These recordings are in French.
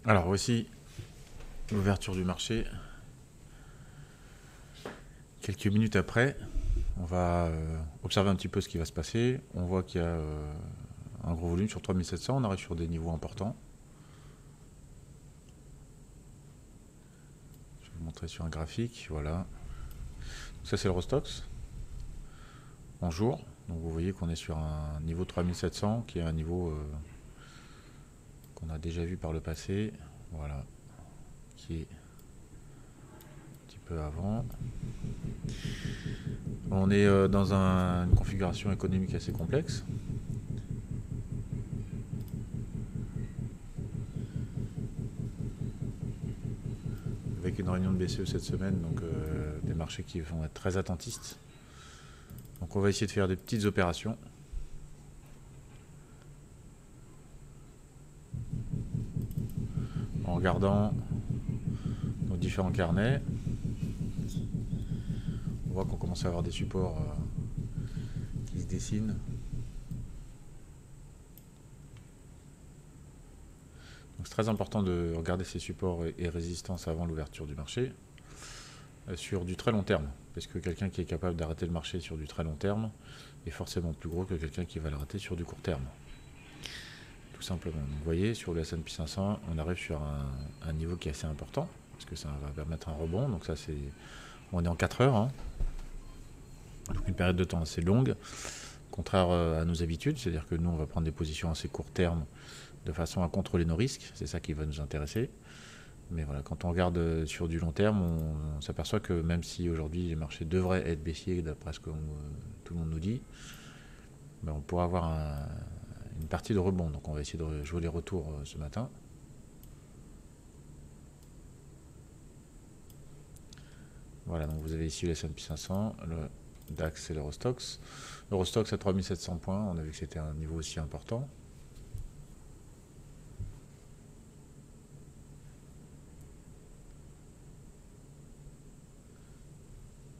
Alors voici l'ouverture du marché. Quelques minutes après, on va observer un petit peu ce qui va se passer. On voit qu'il y a un gros volume sur 3700, on arrive sur des niveaux importants. Je vais vous montrer sur un graphique, voilà. Ça c'est le Rostox en jour. Donc vous voyez qu'on est sur un niveau 3700 qui est un niveau qu'on a déjà vu par le passé. Voilà, qui est un petit peu avant. On est dans une configuration économique assez complexe. Avec une réunion de BCE cette semaine, donc des marchés qui vont être très attentistes. Donc on va essayer de faire des petites opérations. En regardant nos différents carnets. On voit qu'on commence à avoir des supports qui se dessinent. Donc c'est très important de regarder ces supports et résistances avant l'ouverture du marché sur du très long terme. Parce que quelqu'un qui est capable d'arrêter le marché sur du très long terme est forcément plus gros que quelqu'un qui va l'arrêter sur du court terme. Tout simplement. Donc, vous voyez, sur le S&P 500, on arrive sur un niveau qui est assez important, parce que ça va permettre un rebond. Donc ça, c'est, on est en 4 heures, hein. Donc une période de temps assez longue, contraire à nos habitudes, c'est-à-dire que nous, on va prendre des positions assez court terme de façon à contrôler nos risques, c'est ça qui va nous intéresser. Mais voilà, quand on regarde sur du long terme, on s'aperçoit que même si aujourd'hui les marchés devraient être baissiers, d'après ce que tout le monde nous dit, ben on pourra avoir une partie de rebond. Donc on va essayer de jouer les retours ce matin. Voilà, donc vous avez ici le S&P 500, le DAX et l'Eurostox. L'Eurostox à 3700 points, on a vu que c'était un niveau aussi important.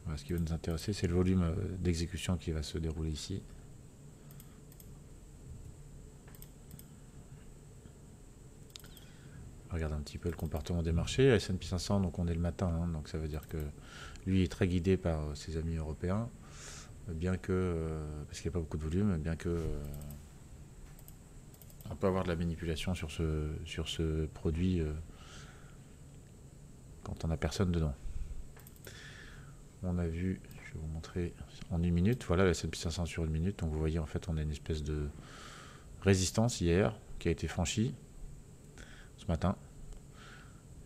Voilà, ce qui va nous intéresser, c'est le volume d'exécution qui va se dérouler ici. Regarde un petit peu le comportement des marchés. S&P 500, donc on est le matin, hein, donc ça veut dire que lui est très guidé par ses amis européens, bien que, parce qu'il n'y a pas beaucoup de volume, bien que on peut avoir de la manipulation sur ce produit quand on n'a personne dedans. On a vu, je vais vous montrer en une minute, voilà la S&P 500 sur une minute, donc vous voyez en fait on a une espèce de résistance hier qui a été franchie ce matin,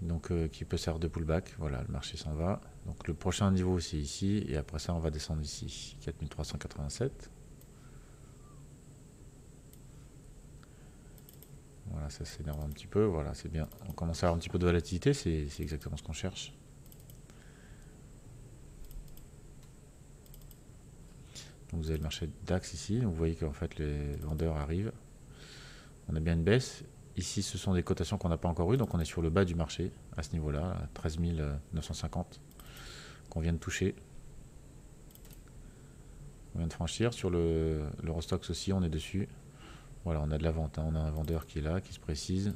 donc qui peut servir de pullback. Voilà, le marché s'en va. Donc le prochain niveau c'est ici, et après ça on va descendre ici, 4387. Voilà, ça s'énerve un petit peu, voilà, c'est bien. On commence à avoir un petit peu de volatilité, c'est exactement ce qu'on cherche. Donc vous avez le marché DAX ici, donc vous voyez qu'en fait les vendeurs arrivent. On a bien une baisse. Ici, ce sont des cotations qu'on n'a pas encore eues, donc on est sur le bas du marché, à ce niveau-là, à 13 950, qu'on vient de toucher. On vient de franchir. Sur l'Eurostox aussi, on est dessus. Voilà, on a de la vente, hein. On a un vendeur qui est là, qui se précise.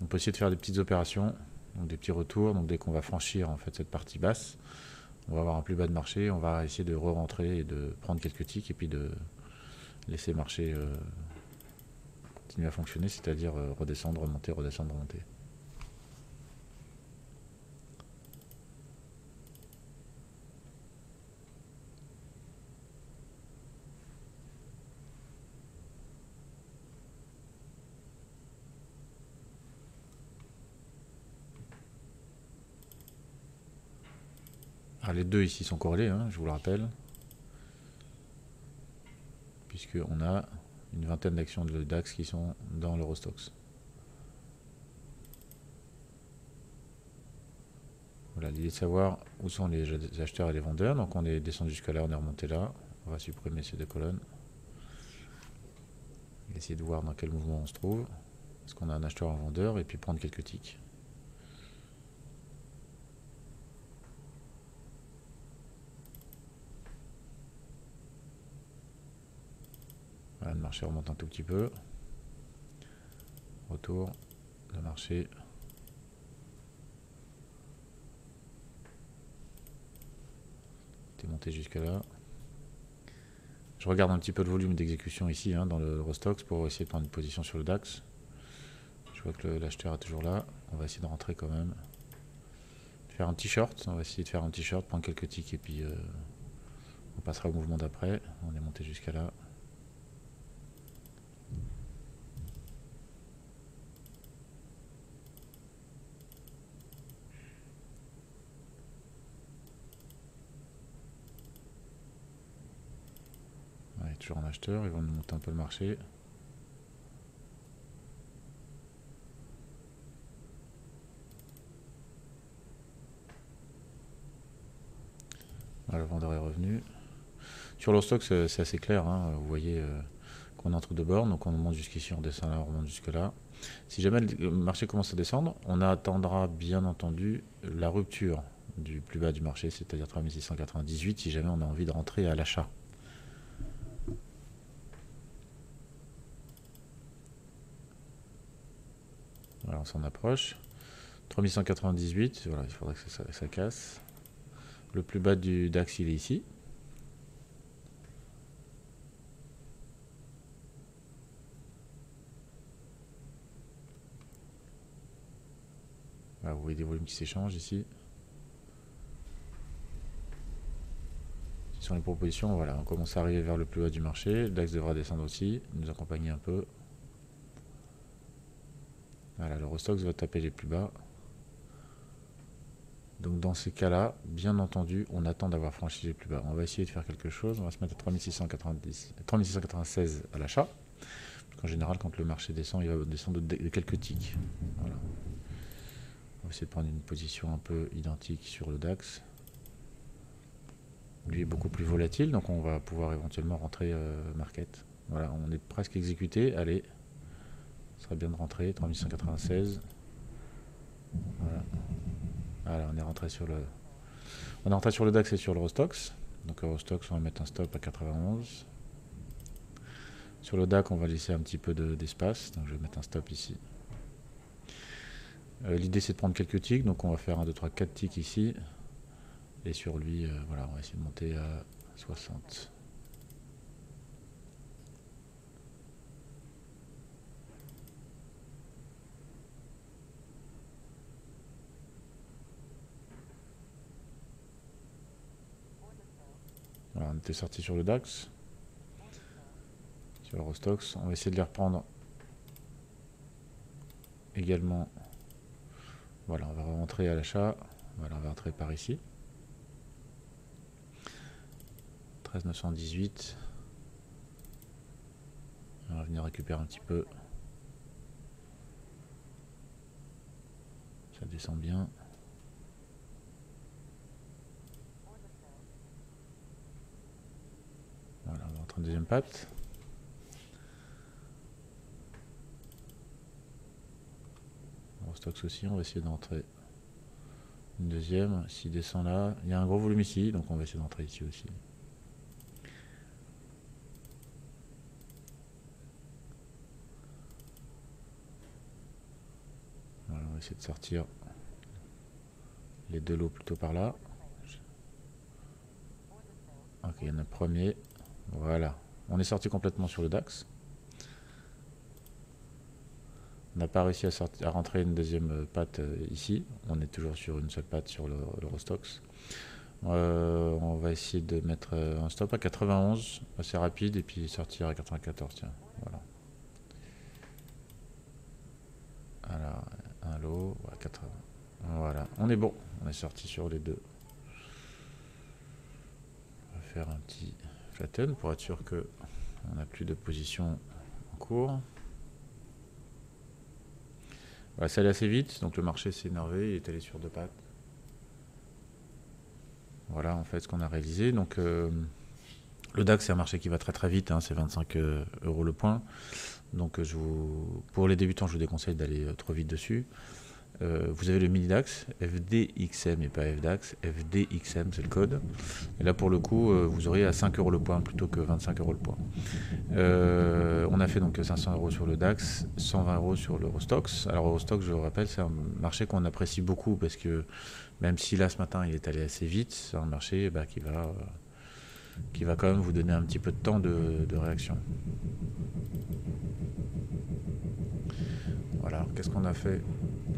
On peut essayer de faire des petites opérations, donc des petits retours. Donc dès qu'on va franchir en fait cette partie basse, on va avoir un plus bas de marché. On va essayer de re-rentrer et de prendre quelques ticks et puis de laisser le marché continuer à fonctionner, c'est-à-dire redescendre, remonter, redescendre, remonter. Alors les deux ici sont corrélés, hein, je vous le rappelle, puisqu'on a une vingtaine d'actions de DAX qui sont dans l'Eurostox. Voilà, l'idée de savoir où sont les acheteurs et les vendeurs. Donc on est descendu jusqu'à là, on est remonté là. On va supprimer ces deux colonnes. Et essayer de voir dans quel mouvement on se trouve. Est-ce qu'on a un acheteur ou un vendeur, et puis prendre quelques ticks. Voilà, le marché remonte un tout petit peu. Retour. le marché. T'es monté jusqu'à là. Je regarde un petit peu le volume d'exécution ici hein, dans le Eurostoxx pour essayer de prendre une position sur le DAX. Je vois que l'acheteur est toujours là. On va essayer de rentrer quand même. Faire un petit short. On va essayer de faire un petit short, prendre quelques ticks et puis on passera au mouvement d'après. On est monté jusqu'à là. Ouais, toujours un acheteur. Ils vont nous monter un peu le marché. Voilà, le vendeur est revenu. Sur l'Eurostoxx, c'est assez clair. Hein. Vous voyez qu'on est entre deux bornes. Donc on monte jusqu'ici, on descend là, on remonte jusque là. Si jamais le marché commence à descendre, on attendra bien entendu la rupture du plus bas du marché, c'est-à-dire 3698, si jamais on a envie de rentrer à l'achat. Voilà, on s'en approche. 3198, voilà, il faudrait que ça casse. Le plus bas du DAX, il est ici. Voilà, vous voyez des volumes qui s'échangent ici. Sur les propositions, voilà, on commence à arriver vers le plus bas du marché. Le DAX devra descendre aussi, nous accompagner un peu. Voilà, l'Eurostoxx va taper les plus bas. Donc dans ces cas-là, bien entendu, on attend d'avoir franchi les plus bas. On va essayer de faire quelque chose. On va se mettre à 3696 à l'achat. En général, quand le marché descend, il va descendre de quelques ticks. Voilà. On va essayer de prendre une position un peu identique sur le DAX. Lui est beaucoup plus volatile, donc on va pouvoir éventuellement rentrer market. Voilà, on est presque exécuté. Allez, ce serait bien de rentrer. 3196. Voilà. Voilà, on est rentré sur le... On est rentré sur le DAX et sur l'Eurostoxx. Donc Eurostoxx, on va mettre un stop à 91. Sur le DAX, on va laisser un petit peu d'espace. Donc je vais mettre un stop ici. L'idée, c'est de prendre quelques ticks. Donc on va faire 1, 2, 3, 4 ticks ici. Et sur lui, voilà, on va essayer de monter à 60. Voilà, on était sorti sur le DAX. Sur l'Eurostoxx, on va essayer de les reprendre également. Voilà, on va rentrer à l'achat. Voilà, on va rentrer par ici. 13918. On va venir récupérer un petit peu. Ça descend bien. Voilà, on va rentrer en deuxième patte. Eurostoxx aussi, on va essayer d'entrer une deuxième. S'il descend là, il y a un gros volume ici, donc on va essayer d'entrer ici aussi. Voilà, on va essayer de sortir les deux lots plutôt par là. Ok, il y en a un premier. Voilà, on est sorti complètement sur le DAX. On n'a pas réussi à rentrer une deuxième patte ici. On est toujours sur une seule patte sur l'Eurostoxx. On va essayer de mettre un stop à 91, assez rapide, et puis sortir à 94. Tiens, voilà. Alors, un lot, ouais, 80. Voilà, on est bon. On est sorti sur les deux. On va faire un petit flatten pour être sûr que on n'a plus de position en cours. Voilà, ça allait assez vite, donc le marché s'est énervé, il est allé sur deux pattes. Voilà en fait ce qu'on a réalisé. Donc le DAX c'est un marché qui va très très vite, hein, c'est 25 € le point. Donc pour les débutants, je vous déconseille d'aller trop vite dessus. Vous avez le mini DAX, FDXM et pas FDAX, FDXM c'est le code. Et là pour le coup, vous aurez à 5 € le point plutôt que 25 € le point. on a fait donc 500 € sur le DAX, 120 € sur l'Eurostoxx. Alors Eurostoxx, je le rappelle, c'est un marché qu'on apprécie beaucoup parce que même si là ce matin il est allé assez vite, c'est un marché qui va quand même vous donner un petit peu de temps de réaction. Voilà, alors qu'est-ce qu'on a fait?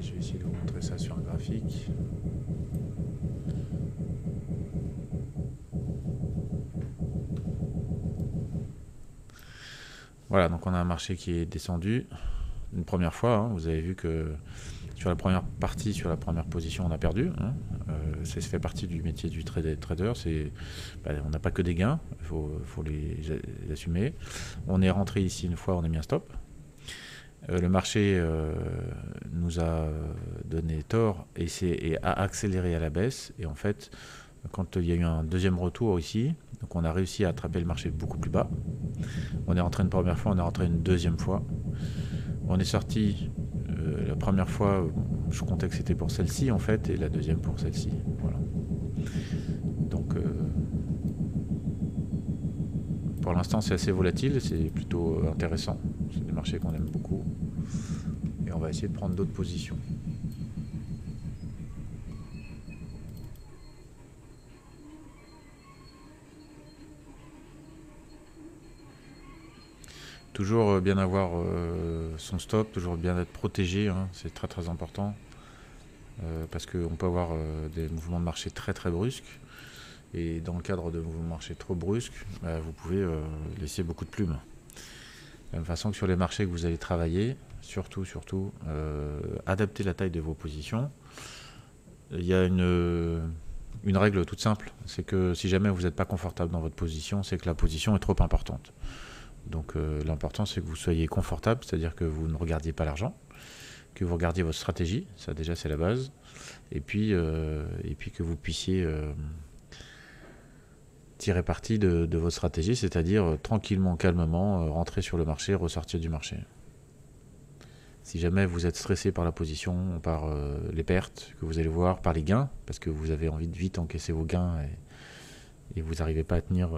Je vais essayer de vous montrer ça sur un graphique. Voilà, donc on a un marché qui est descendu une première fois. Hein. Vous avez vu que sur la première partie, sur la première position, on a perdu. Hein. Ça fait partie du métier du trader. On n'a pas que des gains, il faut les assumer. On est rentré ici une fois, on a mis un stop. Le marché nous a donné tort et a accéléré à la baisse. Et en fait, quand il y a eu un deuxième retour ici, donc on a réussi à attraper le marché beaucoup plus bas. On est rentré une première fois, on est rentré une deuxième fois. On est sorti la première fois, je comptais que c'était pour celle-ci en fait, et la deuxième pour celle-ci. Voilà. Donc pour l'instant c'est assez volatile, c'est plutôt intéressant. C'est des marchés qu'on aime beaucoup. Et on va essayer de prendre d'autres positions. Toujours bien avoir son stop, toujours bien être protégé, hein, c'est très très important. Parce qu'on peut avoir des mouvements de marché très très brusques. Et dans le cadre de mouvements de marché trop brusques, vous pouvez laisser beaucoup de plumes. De la même façon que sur les marchés que vous allez travailler, surtout, adaptez la taille de vos positions. Il y a une règle toute simple, c'est que si jamais vous n'êtes pas confortable dans votre position, c'est que la position est trop importante. Donc l'important c'est que vous soyez confortable, c'est-à-dire que vous ne regardiez pas l'argent, que vous regardiez votre stratégie, ça déjà c'est la base, et puis que vous puissiez tirer parti de votre stratégie, c'est-à-dire tranquillement, calmement, rentrer sur le marché, ressortir du marché. Si jamais vous êtes stressé par la position, par les pertes que vous allez voir, par les gains, parce que vous avez envie de vite encaisser vos gains et vous n'arrivez pas à tenir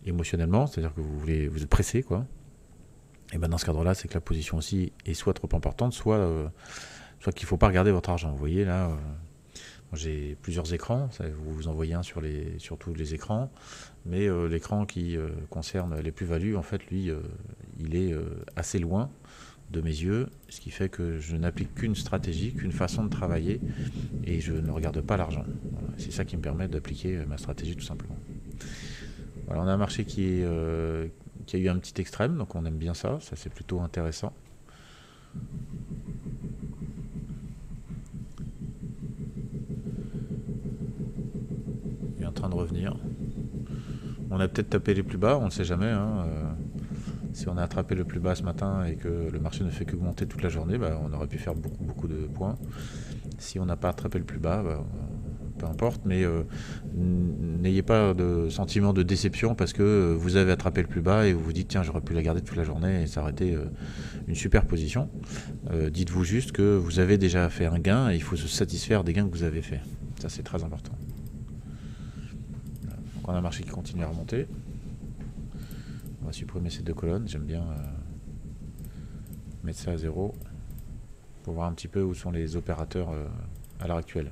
émotionnellement, c'est-à-dire que vous êtes pressé, quoi. Et ben dans ce cadre-là, c'est que la position aussi est soit trop importante, soit qu'il ne faut pas regarder votre argent. Vous voyez là, j'ai plusieurs écrans, vous vous en voyez un sur tous les écrans, mais l'écran qui concerne les plus-values, en fait, lui, il est assez loin de mes yeux, ce qui fait que je n'applique qu'une stratégie, qu'une façon de travailler, et je ne regarde pas l'argent. Voilà, c'est ça qui me permet d'appliquer ma stratégie tout simplement. Voilà, on a un marché qui a eu un petit extrême, donc on aime bien ça c'est plutôt intéressant. Il est en train de revenir. On a peut-être tapé les plus bas, on ne sait jamais. Hein. Si on a attrapé le plus bas ce matin et que le marché ne fait qu'augmenter toute la journée, on aurait pu faire beaucoup de points. Si on n'a pas attrapé le plus bas, peu importe, mais n'ayez pas de sentiment de déception parce que vous avez attrapé le plus bas et vous vous dites tiens, j'aurais pu la garder toute la journée et ça aurait été une super position. Dites-vous juste que vous avez déjà fait un gain et il faut se satisfaire des gains que vous avez faits. Ça c'est très important. Donc on a un marché qui continue à remonter. On va supprimer ces deux colonnes, j'aime bien mettre ça à 0 pour voir un petit peu où sont les opérateurs à l'heure actuelle.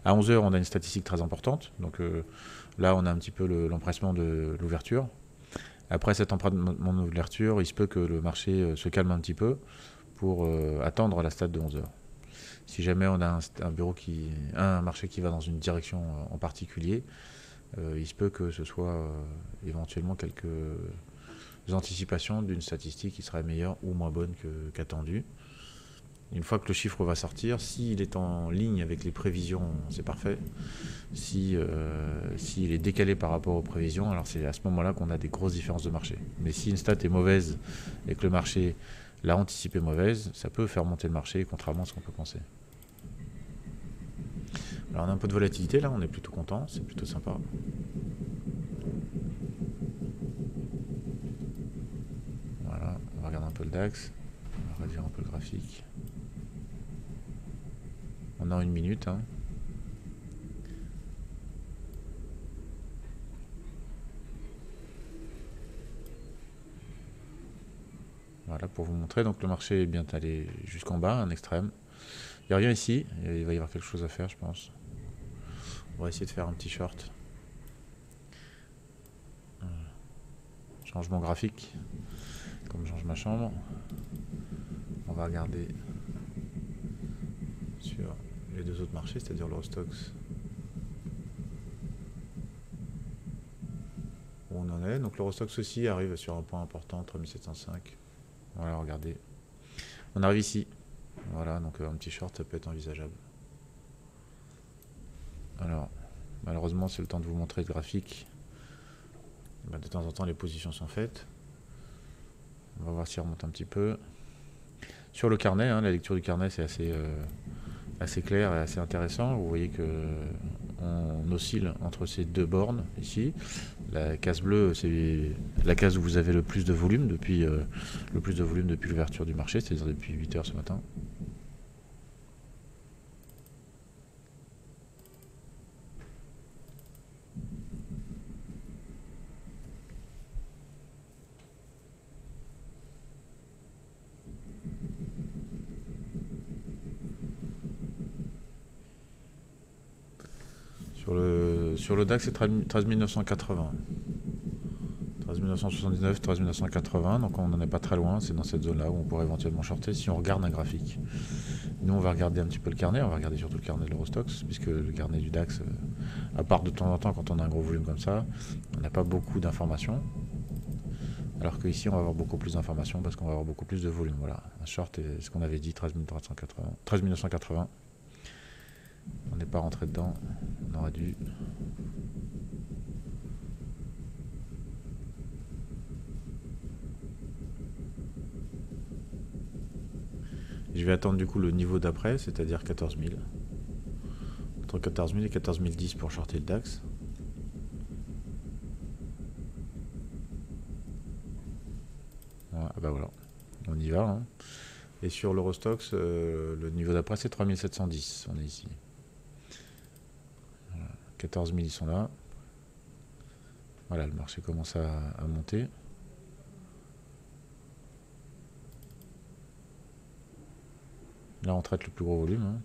À 11 h, on a une statistique très importante, donc là on a un petit peu l'empressement de l'ouverture. Après cet empressement de l'ouverture, il se peut que le marché se calme un petit peu pour attendre la stade de 11 h. Si jamais on a un marché qui va dans une direction en particulier, il se peut que ce soit éventuellement quelques anticipations d'une statistique qui serait meilleure ou moins bonne qu'attendue. Une fois que le chiffre va sortir, s'il est en ligne avec les prévisions, c'est parfait. S'il est décalé par rapport aux prévisions, alors c'est à ce moment-là qu'on a des grosses différences de marché. Mais si une stat est mauvaise et que le marché l'a anticipée mauvaise, ça peut faire monter le marché, contrairement à ce qu'on peut penser. Alors on a un peu de volatilité là, on est plutôt content, c'est plutôt sympa. Voilà, on va regarder un peu le DAX, on va réduire un peu le graphique. On a une minute. Hein. Voilà, pour vous montrer. Donc le marché est bien allé jusqu'en bas, un extrême. Il n'y a rien ici. Il va y avoir quelque chose à faire, je pense. On va essayer de faire un petit short. Changement graphique. Comme je change ma chambre. On va regarder sur les deux autres marchés, c'est-à-dire l'Eurostoxx. Où on en est. Donc l'Eurostoxx aussi arrive sur un point important, 3705. Voilà, regardez. On arrive ici. Voilà, donc un petit short, ça peut être envisageable. Alors, malheureusement, c'est le temps de vous montrer le graphique. De temps en temps, les positions sont faites. On va voir si on remonte un petit peu. Sur le carnet, la lecture du carnet, c'est assez clair et assez intéressant. Vous voyez qu'on oscille entre ces deux bornes ici. La case bleue, c'est la case où vous avez le plus de volume depuis l'ouverture du marché, c'est-à-dire depuis 8 heures ce matin. Sur le DAX, c'est 13 980. 13 979, 13 980, donc on n'en est pas très loin, c'est dans cette zone-là où on pourrait éventuellement shorter si on regarde un graphique. Nous, on va regarder un petit peu le carnet, on va regarder surtout le carnet de l'Eurostoxx, puisque le carnet du DAX, à part de temps en temps quand on a un gros volume comme ça, on n'a pas beaucoup d'informations. Alors qu'ici, on va avoir beaucoup plus d'informations parce qu'on va avoir beaucoup plus de volume. Voilà, un short, est ce qu'on avait dit, 13 980. On n'est pas rentré dedans, on aurait dû. Je vais attendre du coup le niveau d'après, c'est-à-dire 14 000. Entre 14 000 et 14 010 pour shorter le DAX. Voilà, bah voilà, on y va. Et sur l'Eurostoxx, le niveau d'après c'est 3710, on est ici. Voilà. 14 000 ils sont là. Voilà, le marché commence à monter. Là on traite le plus gros volume.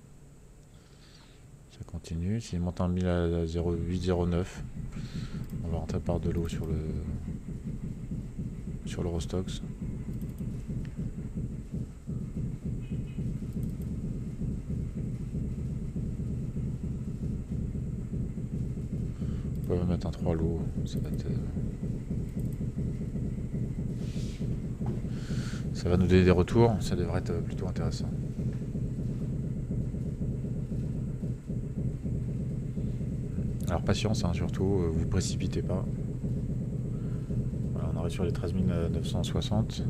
Ça continue. S'il monte un 1000 à 0,809, on va rentrer par de l'eau sur l'Eurostoxx. On peut mettre un 3 lots, ça va nous donner des retours, ça devrait être plutôt intéressant. Alors patience, surtout, vous précipitez pas. Voilà, on arrive sur les 13 960,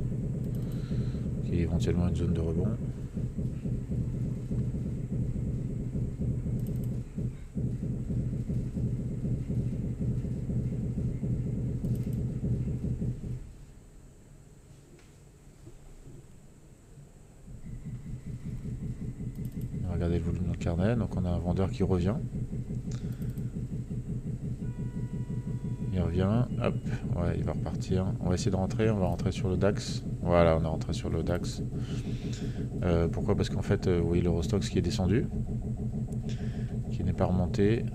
qui est éventuellement une zone de rebond. Regardez le volume dans le carnet, donc on a un vendeur qui revient. Il revient, hop, ouais, il va repartir. On va essayer de rentrer, on va rentrer sur le DAX. Voilà, on est rentré sur le DAX. Pourquoi? Parce qu'en fait, vous voyez l'Eurostoxx qui est descendu, qui n'est pas remonté,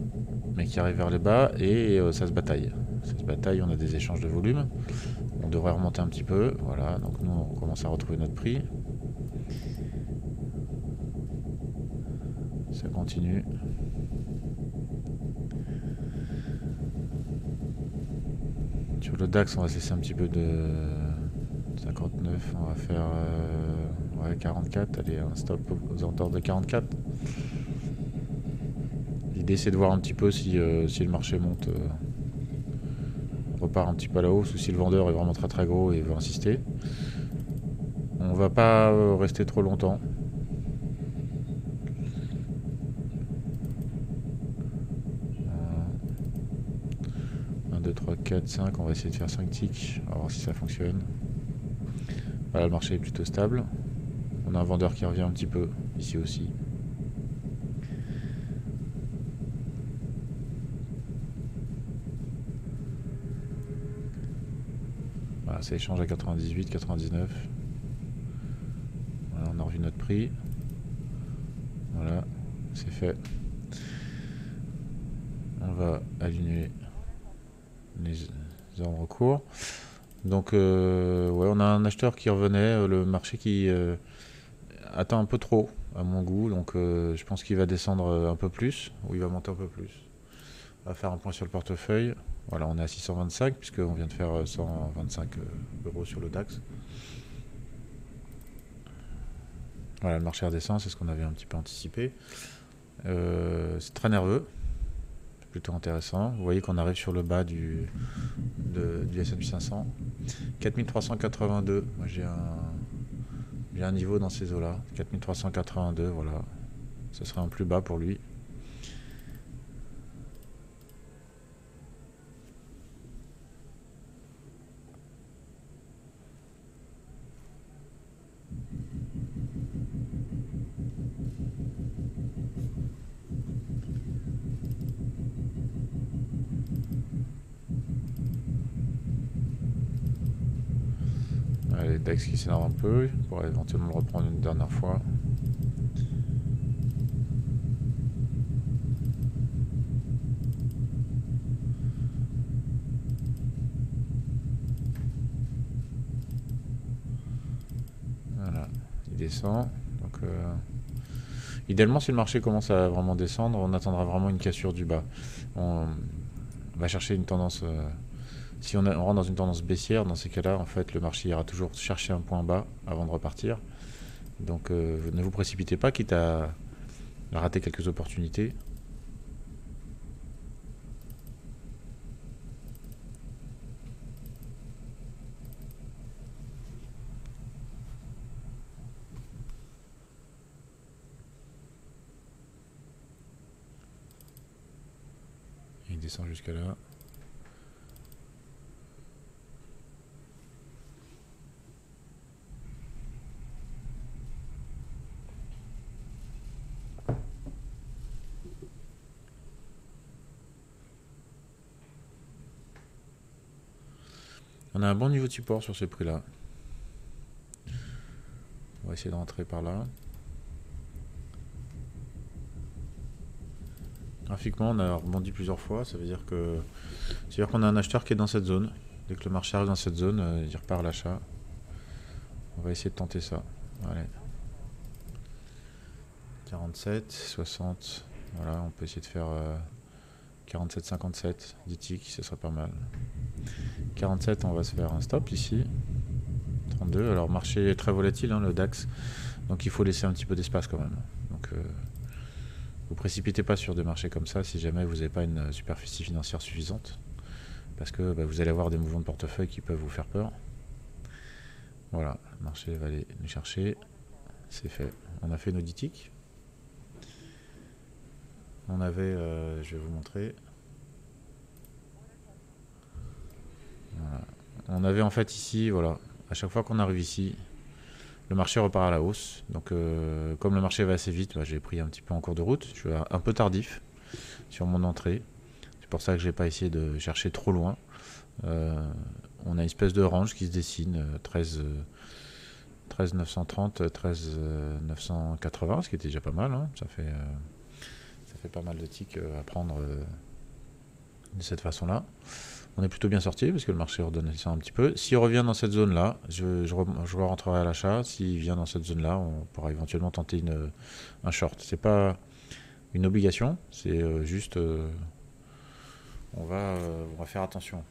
mais qui arrive vers les bas, et ça se bataille. Ça se bataille, on a des échanges de volume. On devrait remonter un petit peu, voilà, donc nous on commence à retrouver notre prix. Ça continue. Sur le DAX, on va se laisser un petit peu de 59, on va faire 44, allez, un stop aux alentours de 44. L'idée c'est de voir un petit peu si le marché monte, repart un petit peu à la hausse, ou si le vendeur est vraiment très très gros et veut insister. On va pas rester trop longtemps. 2, 3, 4, 5, on va essayer de faire 5 ticks, on va voir si ça fonctionne. Voilà, le marché est plutôt stable. On a un vendeur qui revient un petit peu, ici aussi. Voilà, ça échange à 98, 99. Voilà, on a revu notre prix. Voilà, c'est fait. On va aligner les ordres courts. Donc, ouais, on a un acheteur qui revenait, le marché qui attend un peu trop à mon goût, donc je pense qu'il va descendre un peu plus, ou il va monter un peu plus. On va faire un point sur le portefeuille. Voilà, on est à 625 puisqu'on vient de faire 125 euros sur le DAX. Voilà, le marché redescend, c'est ce qu'on avait un petit peu anticipé. C'est très nerveux, c'est plutôt intéressant. Vous voyez qu'on arrive sur le bas du S&P 500. 4382, moi j'ai un niveau dans ces eaux-là. 4382, voilà. Ce serait un plus bas pour lui. Les DAX qui s'énerve un peu, on pourrait éventuellement le reprendre une dernière fois. Voilà, il descend. Donc, idéalement, si le marché commence à vraiment descendre, on attendra vraiment une cassure du bas. On va chercher une tendance. Si on rentre dans une tendance baissière, dans ces cas-là, en fait, le marché ira toujours chercher un point bas avant de repartir. Donc, ne vous précipitez pas, quitte à rater quelques opportunités. Il descend jusqu'à là. On a un bon niveau de support sur ce prix-là. On va essayer de rentrer par là. Graphiquement, on a rebondi plusieurs fois. Ça veut dire qu'on a un acheteur qui est dans cette zone. Dès que le marché arrive dans cette zone, il repart à l'achat. On va essayer de tenter ça. Allez. 47, 60. Voilà, on peut essayer de faire 47, 57. 10 ticks, ce serait pas mal. 47, on va se faire un stop ici. 32. Alors, marché est très volatile, hein, le DAX. Donc, il faut laisser un petit peu d'espace quand même. Donc, vous précipitez pas sur des marchés comme ça si jamais vous n'avez pas une superficie financière suffisante. Parce que vous allez avoir des mouvements de portefeuille qui peuvent vous faire peur. Voilà, le marché va aller nous chercher. C'est fait. On a fait nos 10 ticks. On avait, je vais vous montrer. Voilà. On avait en fait ici, voilà, à chaque fois qu'on arrive ici, le marché repart à la hausse. Donc, comme le marché va assez vite, j'ai pris un petit peu en cours de route. Je suis un peu tardif sur mon entrée. C'est pour ça que je n'ai pas essayé de chercher trop loin. On a une espèce de range qui se dessine, 13 930, 13 980, ce qui était déjà pas mal. Hein. Ça fait pas mal de ticks à prendre de cette façon-là. On est plutôt bien sorti parce que le marché redonne ça un petit peu. S'il revient dans cette zone-là, je rentrerai à l'achat. S'il vient dans cette zone-là, on pourra éventuellement tenter un short. C'est pas une obligation, c'est juste on va faire attention.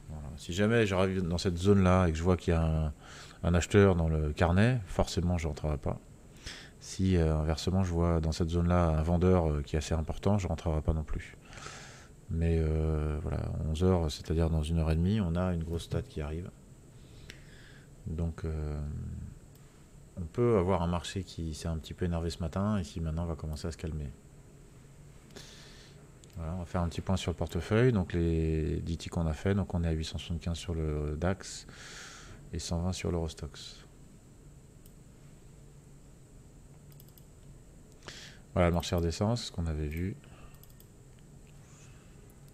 Voilà. Si jamais j'arrive dans cette zone-là et que je vois qu'il y a un acheteur dans le carnet, forcément je ne rentrerai pas. Si inversement je vois dans cette zone-là un vendeur qui est assez important, je ne rentrerai pas non plus. Mais voilà, 11 heures, c'est-à-dire dans 1h30, on a une grosse stat qui arrive. Donc on peut avoir un marché qui s'est un petit peu énervé ce matin et qui maintenant va commencer à se calmer. Voilà, on va faire un petit point sur le portefeuille. Donc les 10 ticks qu'on a fait, donc on est à 875 sur le DAX et 120 sur l'Eurostoxx. Voilà, le marché redescend, c'est ce qu'on avait vu.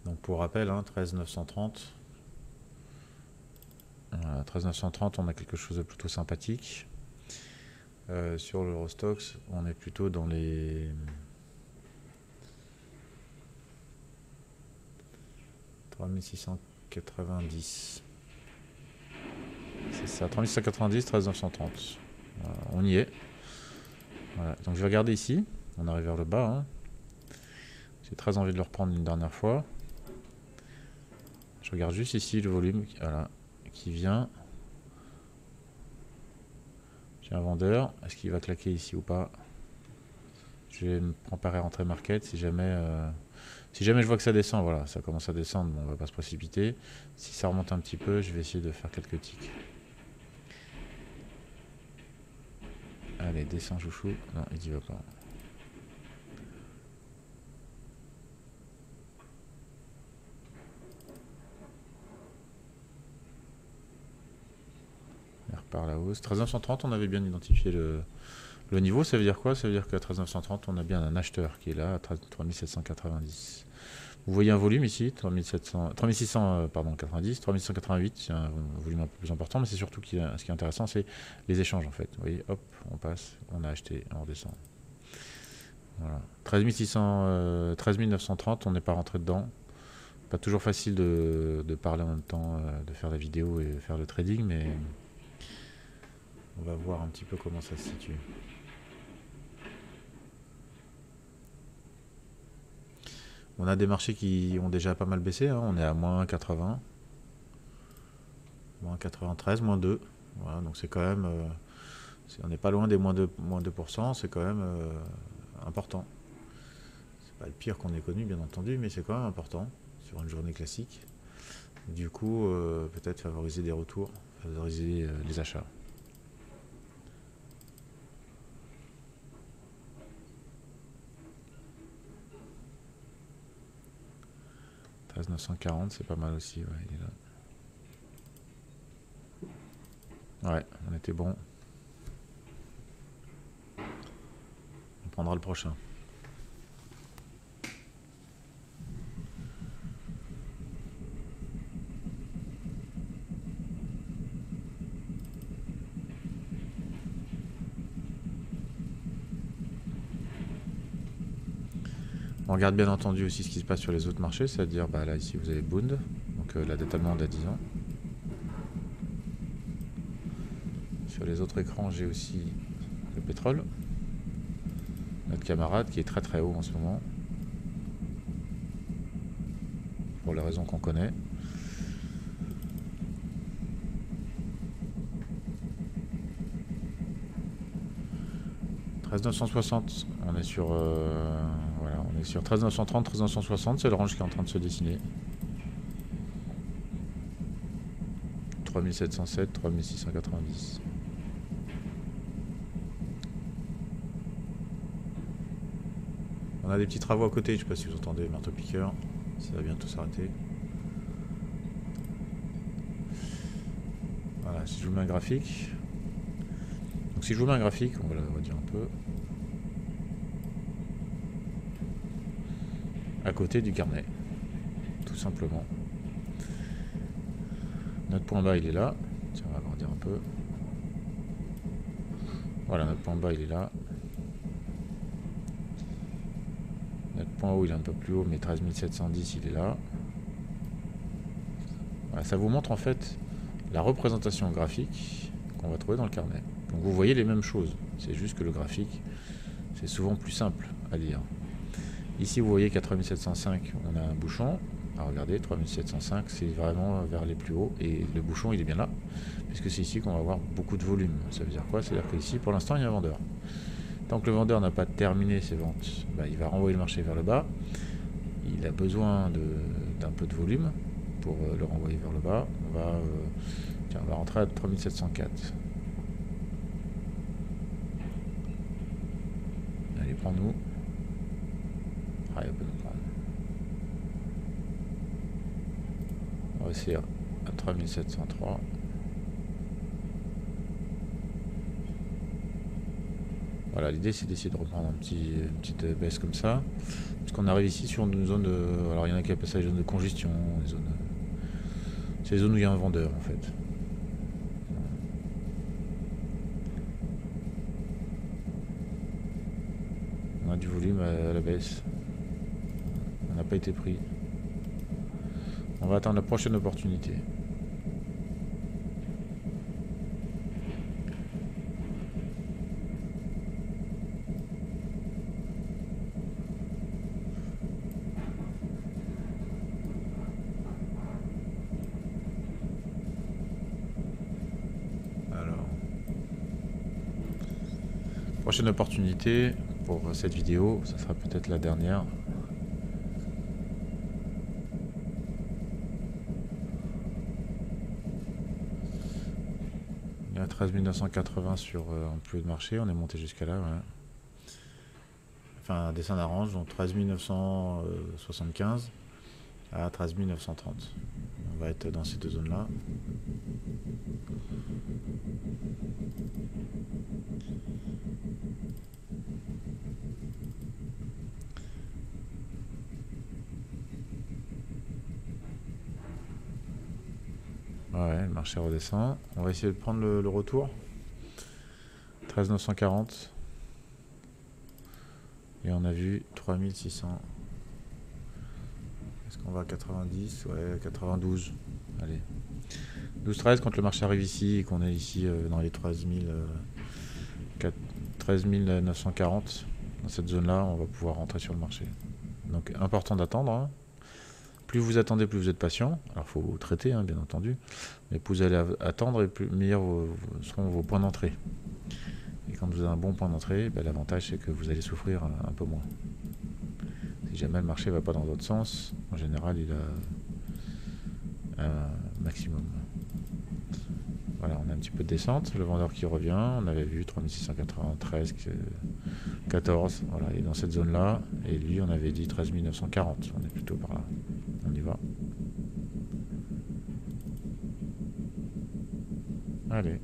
Donc pour rappel, 13 930. Voilà, 13 930, on a quelque chose de plutôt sympathique. Sur l'Eurostoxx, on est plutôt dans les 3690. C'est ça, 3690, 13930. Voilà, on y est. Voilà. Donc je vais regarder ici. On arrive vers le bas. Hein. J'ai très envie de le reprendre une dernière fois. Je regarde juste ici le volume voilà, qui vient. J'ai un vendeur. Est-ce qu'il va claquer ici ou pas? Je vais me préparer à entrer market si jamais je vois que ça descend. Voilà, ça commence à descendre. Bon, on va pas se précipiter. Si ça remonte un petit peu, je vais essayer de faire quelques ticks. Allez, descend chouchou. Non, il y va pas. Il repart à la hausse. 13930, on avait bien identifié le niveau. Ça veut dire quoi? Ça veut dire qu'à 13930, on a bien un acheteur qui est là à 3790. Vous voyez un volume ici, 3690, 3188, c'est un volume un peu plus important, mais c'est surtout ce qui est intéressant, c'est les échanges en fait. Vous voyez, hop, on passe, on a acheté, on redescend. Voilà. 13 930, on n'est pas rentré dedans. Pas toujours facile de parler en même temps, de faire la vidéo et faire le trading, mais on va voir un petit peu comment ça se situe. On a des marchés qui ont déjà pas mal baissé, hein. On est à moins 80, moins 93, moins 2. Voilà, donc c'est quand même... on n'est pas loin des moins 2%, c'est quand même important. C'est pas le pire qu'on ait connu, bien entendu, mais c'est quand même important sur une journée classique. Du coup, peut-être favoriser des retours, favoriser les achats. « 13 940, c'est pas mal aussi, ouais, il est là. Ouais, on était bon. On prendra le prochain. On regarde bien entendu aussi ce qui se passe sur les autres marchés, c'est-à-dire bah là ici vous avez Bund, donc la dette allemande à 10 ans. Sur les autres écrans j'ai aussi le pétrole, notre camarade qui est très très haut en ce moment, pour les raisons qu'on connaît. « 13 960, on est sur... voilà, on est sur 13 930, 13 960, c'est le range qui est en train de se dessiner. 3707, 3690. On a des petits travaux à côté, je ne sais pas si vous entendez le marteau-piqueur, ça va bientôt s'arrêter. Voilà, si je vous mets un graphique. Donc si je vous mets un graphique, on va le redire un peu. À côté du carnet, tout simplement. Notre point bas il est là. Tiens, on va agrandir un peu. Voilà, notre point bas il est là. Notre point haut il est un peu plus haut, mais 13 710 il est là. Voilà, ça vous montre en fait la représentation graphique qu'on va trouver dans le carnet. Donc vous voyez les mêmes choses, c'est juste que le graphique c'est souvent plus simple à lire. Ici vous voyez qu'à 3705 on a un bouchon. Ah, regardez, 3705 c'est vraiment vers les plus hauts et le bouchon il est bien là puisque c'est ici qu'on va avoir beaucoup de volume. Ça veut dire quoi? C'est-à-dire qu'ici pour l'instant il y a un vendeur. Tant que le vendeur n'a pas terminé ses ventes, bah, il va renvoyer le marché vers le bas. Il a besoin d'un peu de volume pour le renvoyer vers le bas. On va rentrer à 3704. Allez, prends-nous. Ah, il va pas nous prendre. On va essayer à 3703. Voilà, l'idée c'est d'essayer de reprendre une petite baisse comme ça. Parce qu'on arrive ici sur une zone de... Alors il y en a qui appellent ça les zones de congestion. C'est les zones où il y a un vendeur en fait. a du volume à la baisse. On n'a pas été pris. On va attendre la prochaine opportunité. Prochaine opportunité pour cette vidéo, ça sera peut-être la dernière. Il y a 13 980 sur un plus de marché, on est monté jusqu'à là. Ouais. Enfin, un dessin d'arrange, donc 13 975 à 13 930. On va être dans ces deux zones-là. Ouais, le marché redescend. On va essayer de prendre le retour. 13 940. Et on a vu 3600. Est-ce qu'on va à 90? Ouais, 92. Allez. 12-13 quand le marché arrive ici et qu'on est ici dans les 13 940. Dans cette zone-là, on va pouvoir rentrer sur le marché. Donc important d'attendre. Hein. Plus vous attendez, plus vous êtes patient. Alors il faut traiter, hein, bien entendu. Mais plus vous allez attendre, et plus meilleurs seront vos points d'entrée. Et quand vous avez un bon point d'entrée, ben, l'avantage c'est que vous allez souffrir un peu moins. Si jamais le marché ne va pas dans l'autre sens, en général il a un maximum. Voilà, on a un petit peu de descente, le vendeur qui revient, on avait vu 3693, 14, voilà, il est dans cette zone-là, et lui on avait dit 13 940, on est plutôt par là. On y va. Allez.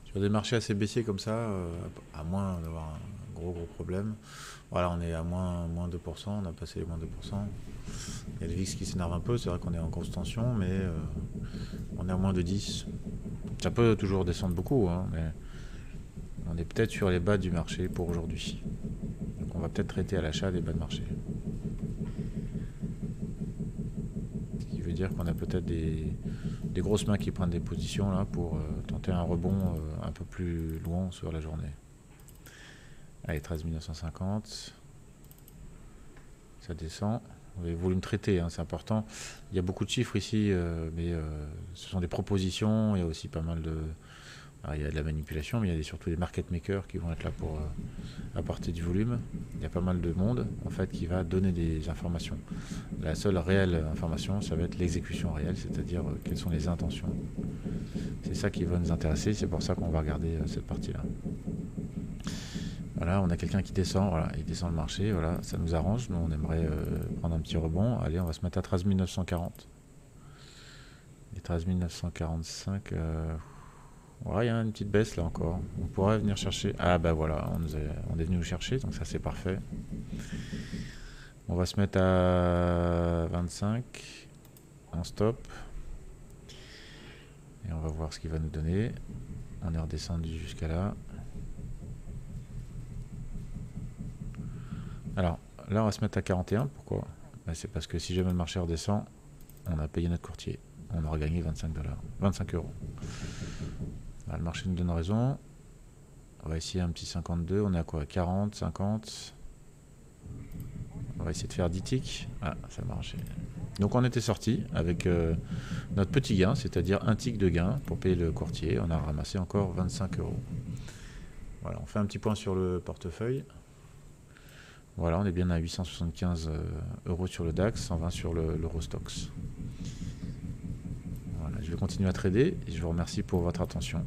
Sur des marchés assez baissiers comme ça, à moins d'avoir un gros problème, voilà, on est à moins 2%, on a passé les moins 2%. Il y a le VIX qui s'énerve un peu, c'est vrai qu'on est en grosse tension, mais on est à moins de 10. Ça peut toujours descendre beaucoup, hein, mais on est peut-être sur les bas du marché pour aujourd'hui. Donc on va peut-être traiter à l'achat des bas de marché. Ce qui veut dire qu'on a peut-être des grosses mains qui prennent des positions là pour tenter un rebond un peu plus loin sur la journée. Allez, 13 950. Ça descend. Vous avez voulu me traiter, hein, c'est important. Il y a beaucoup de chiffres ici, mais ce sont des propositions. Il y a aussi pas mal de... Alors, il y a de la manipulation, mais il y a surtout des market makers qui vont être là pour apporter du volume. Il y a pas mal de monde en fait qui va donner des informations. La seule réelle information, ça va être l'exécution réelle, c'est-à-dire quelles sont les intentions. C'est ça qui va nous intéresser, c'est pour ça qu'on va regarder cette partie-là. Voilà, on a quelqu'un qui descend, voilà, il descend le marché, voilà, ça nous arrange. Nous, on aimerait prendre un petit rebond. Allez, on va se mettre à 13 940. Et 13 945... Ouais, il y a une petite baisse là encore. On pourrait venir chercher. Ah bah voilà, on est venu nous chercher, donc ça c'est parfait. On va se mettre à 25 en stop. Et on va voir ce qu'il va nous donner. On est redescendu jusqu'à là. Alors là on va se mettre à 41. Pourquoi? Bah, c'est parce que si jamais le marché redescend, on a payé notre courtier. On aura gagné 25 $, 25 euros. Le marché nous donne raison. On va essayer un petit 52. On est à quoi? 40, 50. On va essayer de faire 10 ticks. Ah, ça a marché. Donc on était sorti avec notre petit gain, c'est-à-dire un tick de gain pour payer le courtier. On a ramassé encore 25 euros. Voilà, on fait un petit point sur le portefeuille. Voilà, on est bien à 875 euros sur le DAX, 120 sur l'Eurostoxx. Voilà, je vais continuer à trader et je vous remercie pour votre attention.